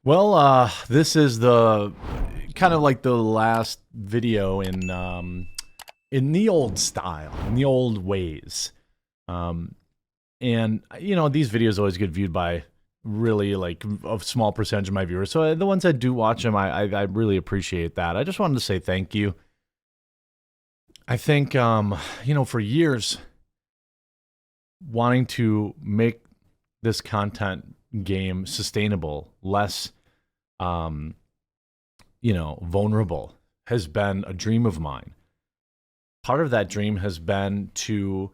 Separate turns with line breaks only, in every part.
Well, this is the kind of like the last video in the old style, in the old ways. Um, and these videos always get viewed by really like a small percentage of my viewers. So the ones that do watch them, I really appreciate that. I just wanted to say thank you. I think for years wanting to make this content game sustainable, less um, vulnerable has been a dream of mine. Part of that dream has been to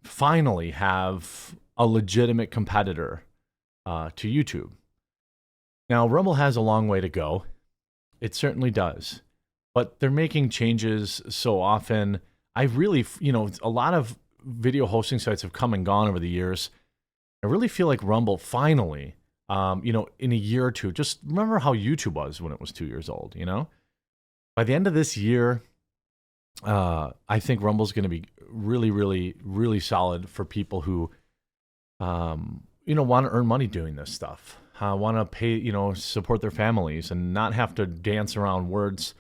finally have a legitimate competitor to YouTube. Now, Rumble has a long way to go. It certainly does. But they're making changes so often. I really, a lot of video hosting sites have come and gone over the years. I really feel like Rumble finally, in a year or two, just remember how YouTube was when it was 2 years old, By the end of this year, I think Rumble's going to be really, really, really solid for people who, want to earn money doing this stuff, want to pay, support their families and not have to dance around words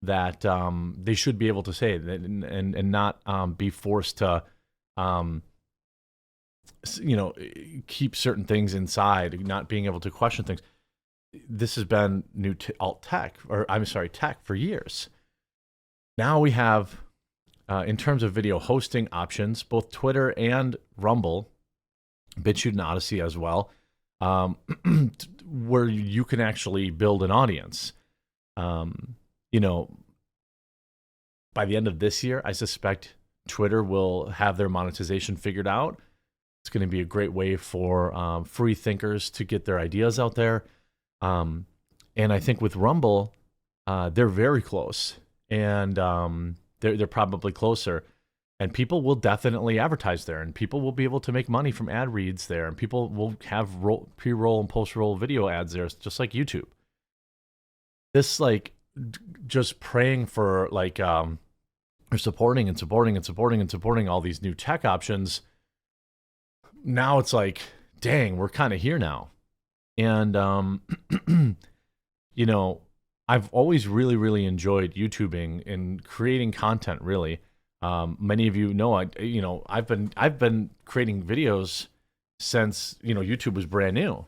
that they should be able to say and not be forced to, keep certain things inside, not being able to question things. This has been new tech for years. Now we have, in terms of video hosting options, both Twitter and Rumble, BitChute and Odyssey as well, where you can actually build an audience. By the end of this year, I suspect Twitter will have their monetization figured out. It's going to be a great way for free thinkers to get their ideas out there. And I think with Rumble, they're very close, and they're probably closer. And people will definitely advertise there, and people will be able to make money from ad reads there, and people will have pre-roll and post-roll video ads there, just like YouTube. This just praying for or supporting and supporting and supporting and supporting all these new tech options. Now it's like, dang, we're kind of here now. And, I've always really, really enjoyed YouTubing and creating content, really. Many of you know, I've been creating videos since, YouTube was brand new.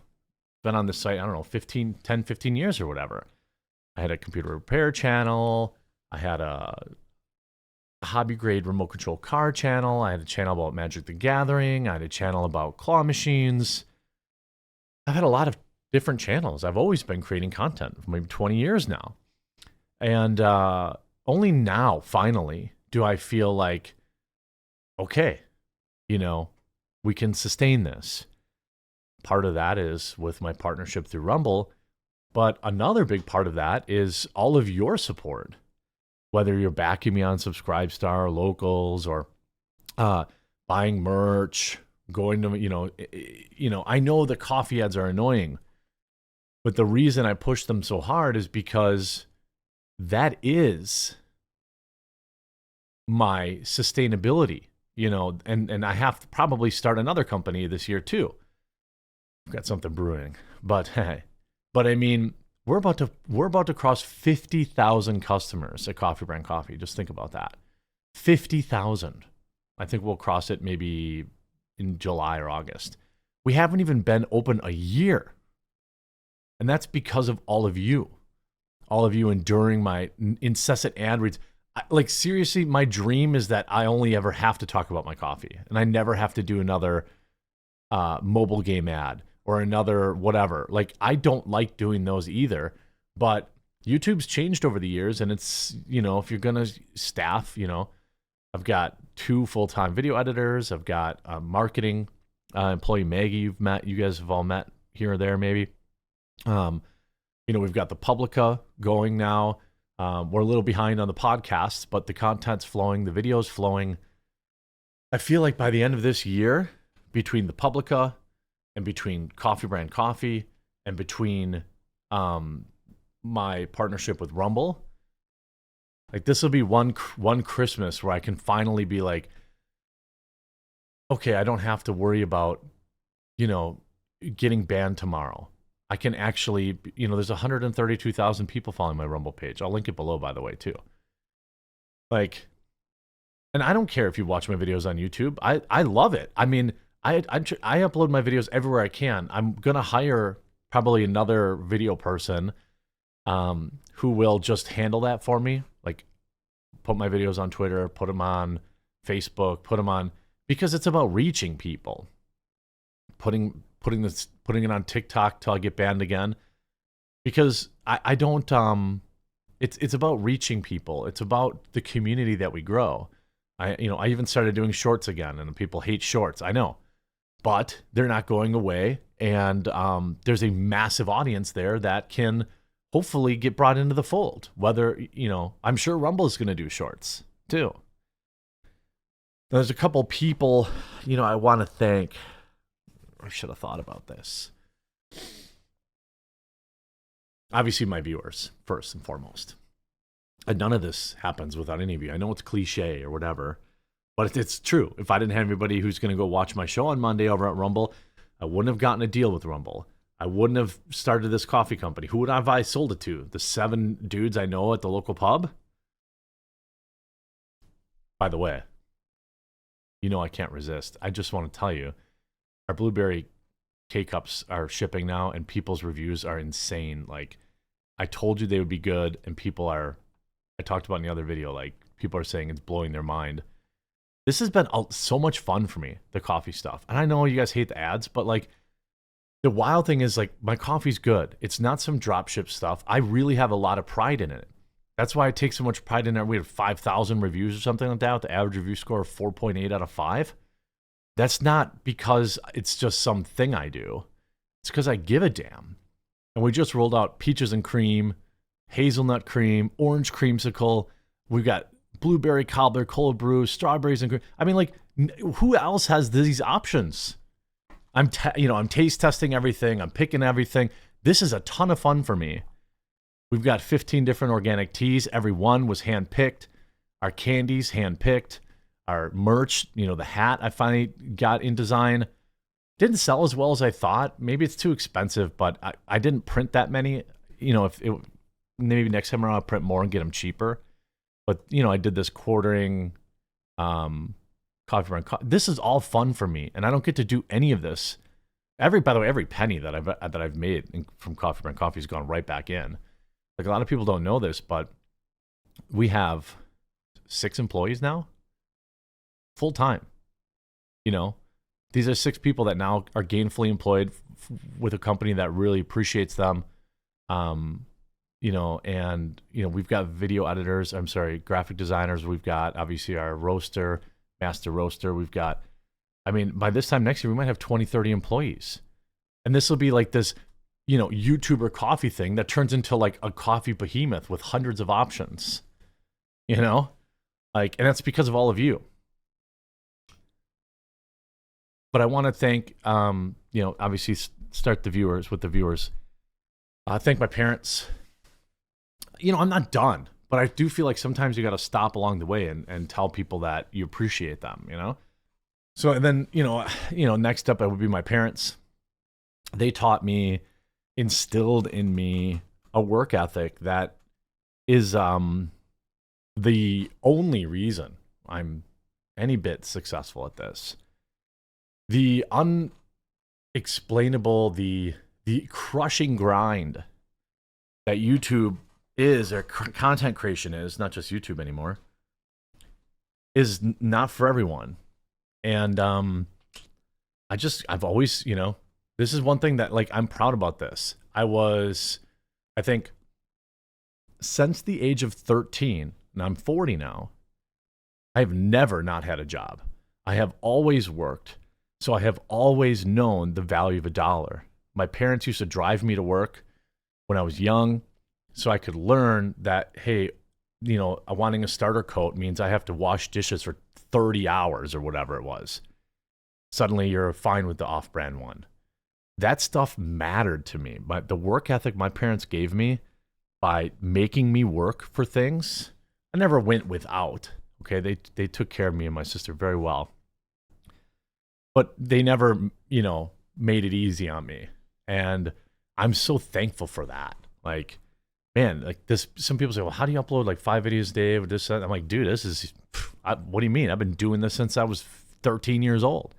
Been on the site, I don't know, 15 years or whatever. I had a computer repair channel. I had a hobby grade remote control car channel. I had a channel about Magic the Gathering. I had a channel about claw machines. I've had a lot of different channels. I've always been creating content for maybe 20 years now. And only now, finally, do I feel like, okay, we can sustain this. Part of that is with my partnership through Rumble. But another big part of that is all of your support. Whether you're backing me on Subscribestar or Locals or buying merch, going to, I know the coffee ads are annoying, but the reason I push them so hard is because that is my sustainability, and I have to probably start another company this year too. I've got something brewing, but I mean, we're about to cross 50,000 customers at Coffee Brand Coffee. Just think about that. 50,000. I think we'll cross it maybe in July or August. We haven't even been open a year. And that's because of all of you enduring my incessant ad reads. Seriously, my dream is that I only ever have to talk about my coffee and I never have to do another mobile game ad or another whatever. I don't like doing those either, but YouTube's changed over the years, and it's, if you're going to staff, I've got 2 full-time video editors. I've got a marketing employee, Maggie, you guys have all met here or there maybe. We've got the Publica going now. We're a little behind on the podcasts, but the content's flowing, the video's flowing. I feel like by the end of this year, between the Publica and between Coffee Brand Coffee and between my partnership with Rumble, this will be one Christmas where I can finally be like, okay, I don't have to worry about, getting banned tomorrow. I can actually, there's 132,000 people following my Rumble page. I'll link it below, by the way, too. Like, and I don't care if you watch my videos on YouTube. I love it. I mean, I upload my videos everywhere I can. I'm gonna hire probably another video person who will just handle that for me. Like, put my videos on Twitter, put them on Facebook, put them on, because it's about reaching people. Putting it on TikTok till I get banned again, because I don't it's about reaching people. It's about the community that we grow. I even started doing shorts again, and people hate shorts. I know, but they're not going away, and there's a massive audience there that can hopefully get brought into the fold. Whether, I'm sure Rumble is going to do shorts too. There's a couple people, I want to thank. I should have thought about this. Obviously, my viewers, first and foremost. And none of this happens without any of you. I know it's cliche or whatever, but it's true. If I didn't have anybody who's going to go watch my show on Monday over at Rumble, I wouldn't have gotten a deal with Rumble. I wouldn't have started this coffee company. Who would have I sold it to? The 7 dudes I know at the local pub? By the way, I can't resist. I just want to tell you, our blueberry K-Cups are shipping now, and people's reviews are insane. Like, I told you they would be good, and I talked about in the other video, like, people are saying it's blowing their mind. This has been so much fun for me, the coffee stuff. And I know you guys hate the ads, but, like, the wild thing is, like, my coffee's good. It's not some dropship stuff. I really have a lot of pride in it. That's why I take so much pride in it. We had 5,000 reviews or something like that, with the average review score of 4.8 out of 5. That's not because it's just something I do. It's because I give a damn. And we just rolled out peaches and cream, hazelnut cream, orange creamsicle. We've got blueberry cobbler, cold brew, strawberries and cream. I mean, like, who else has these options? I'm taste testing everything. I'm picking everything. This is a ton of fun for me. We've got 15 different organic teas. Every one was hand-picked. Our candies, hand-picked. Our merch, the hat I finally got in design, didn't sell as well as I thought. Maybe it's too expensive, but I didn't print that many. Maybe next time around I'll print more and get them cheaper. But, I did this quartering coffee brand. This is all fun for me, and I don't get to do any of this. By the way, every penny that I've made from Coffee Brand Coffee has gone right back in. Like, a lot of people don't know this, but we have 6 employees now. Full time. These are 6 people that now are gainfully employed with a company that really appreciates them. We've got video editors, graphic designers. We've got, obviously, our roaster, master roaster. We've got, by this time next year, we might have 20, 30 employees. And this will be like this, YouTuber coffee thing that turns into like a coffee behemoth with hundreds of options, and that's because of all of you. But I want to thank, obviously start the viewers with the viewers. Thank my parents. I'm not done, but I do feel like sometimes you got to stop along the way and tell people that you appreciate them, So, and then, next up, it would be my parents. They taught me, instilled in me a work ethic that is the only reason I'm any bit successful at this. The unexplainable, the crushing grind that YouTube is, or content creation is, not just YouTube anymore, is not for everyone. And I've always, this is one thing that, like, I'm proud about this. I think, since the age of 13, and I'm 40 now, I've never not had a job. I have always worked. So I have always known the value of $1. My parents used to drive me to work when I was young so I could learn that, hey, wanting a starter coat means I have to wash dishes for 30 hours or whatever it was. Suddenly you're fine with the off-brand one. That stuff mattered to me. But the work ethic my parents gave me by making me work for things, I never went without. Okay, they took care of me and my sister very well. But they never, made it easy on me. And I'm so thankful for that. Like, man, like this, some people say, well, how do you upload like 5 videos a day with this? That? I'm like, dude, this is, what do you mean? I've been doing this since I was 13 years old.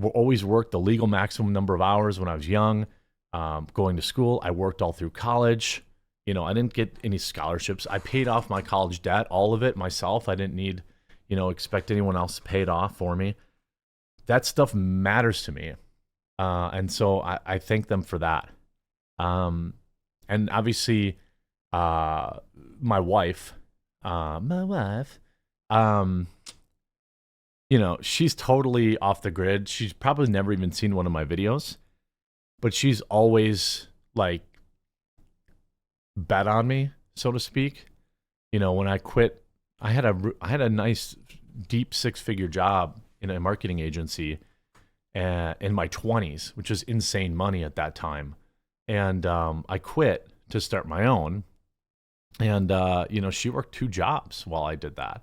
Always worked the legal maximum number of hours when I was young, going to school. I worked all through college. You know, I didn't get any scholarships. I paid off my college debt, all of it myself. I didn't need, expect anyone else to pay it off for me. That stuff matters to me. And so I thank them for that. And obviously, my wife, she's totally off the grid. She's probably never even seen one of my videos, but she's always like bet on me, so to speak. When I quit, I had a nice deep 6-figure job in a marketing agency in my 20s, which was insane money at that time. And I quit to start my own. And, she worked 2 jobs while I did that.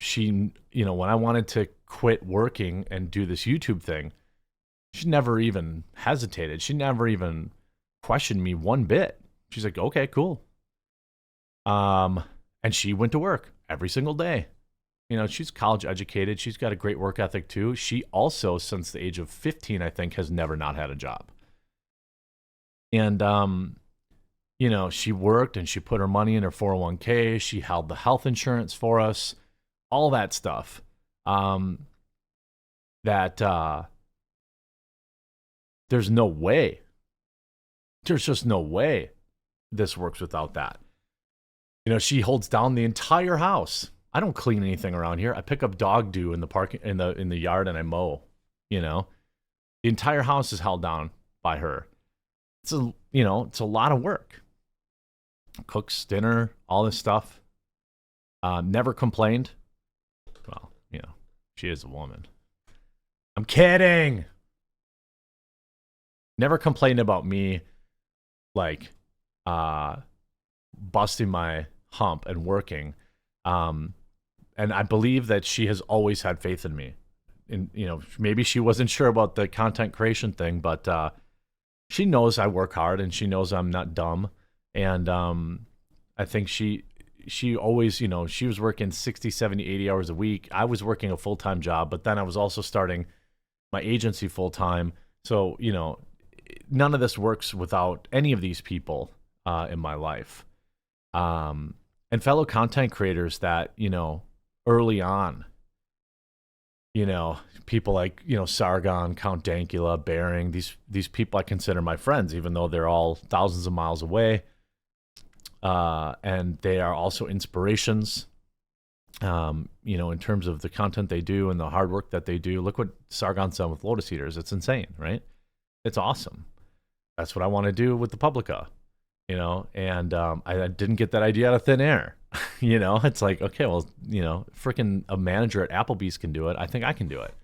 She, when I wanted to quit working and do this YouTube thing, she never even hesitated. She never even questioned me one bit. She's like, okay, cool. And she went to work every single day. She's college educated. She's got a great work ethic too. She also, since the age of 15, I think, has never not had a job. And, she worked and she put her money in her 401k. She held the health insurance for us, all that stuff. There's no way. There's just no way this works without that. She holds down the entire house. I don't clean anything around here. I pick up dog doo in the park in the yard and I mow. The entire house is held down by her. It's a lot of work. Cooks dinner, all this stuff. Never complained. Well, she is a woman. I'm kidding. Never complained about me, like, busting my hump and working. And I believe that she has always had faith in me. And, maybe she wasn't sure about the content creation thing, but she knows I work hard and she knows I'm not dumb. And I think she always, she was working 60, 70, 80 hours a week. I was working a full-time job, but then I was also starting my agency full-time. So, none of this works without any of these people in my life. And fellow content creators that, early on, people like, Sargon, Count Dankula, Bering, these people I consider my friends, even though they're all thousands of miles away. And they are also inspirations, in terms of the content they do and the hard work that they do. Look what Sargon's done with Lotus Eaters. It's insane, right? It's awesome. That's what I want to do with the Publica, and I didn't get that idea out of thin air. It's like, okay, well, freaking a manager at Applebee's can do it. I think I can do it.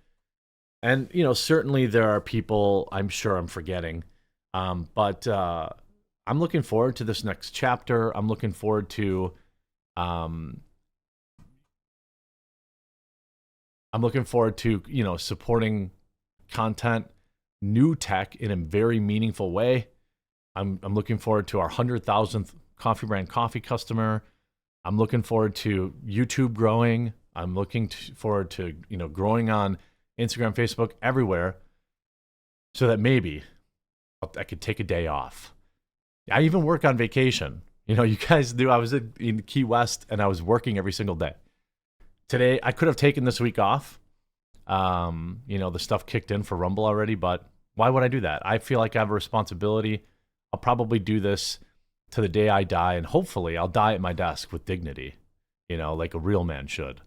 And, certainly there are people I'm sure I'm forgetting. But I'm looking forward to this next chapter. I'm looking forward to, supporting content, new tech in a very meaningful way. I'm looking forward to our 100,000th Coffee Brand Coffee customer. I'm looking forward to YouTube growing. I'm looking forward to, growing on Instagram, Facebook, everywhere, so that maybe I could take a day off. I even work on vacation. You guys knew I was in Key West and I was working every single day. Today, I could have taken this week off. The stuff kicked in for Rumble already, but why would I do that? I feel like I have a responsibility. I'll probably do this to the day I die, and hopefully I'll die at my desk with dignity, like a real man should.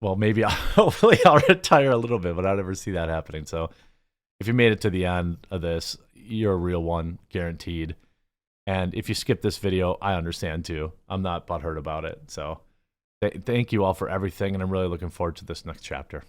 Well, maybe hopefully I'll retire a little bit, but I'll never see that happening. So if you made it to the end of this, you're a real one, guaranteed. And if you skip this video, I understand too. I'm not butthurt about it. So thank you all for everything, and I'm really looking forward to this next chapter.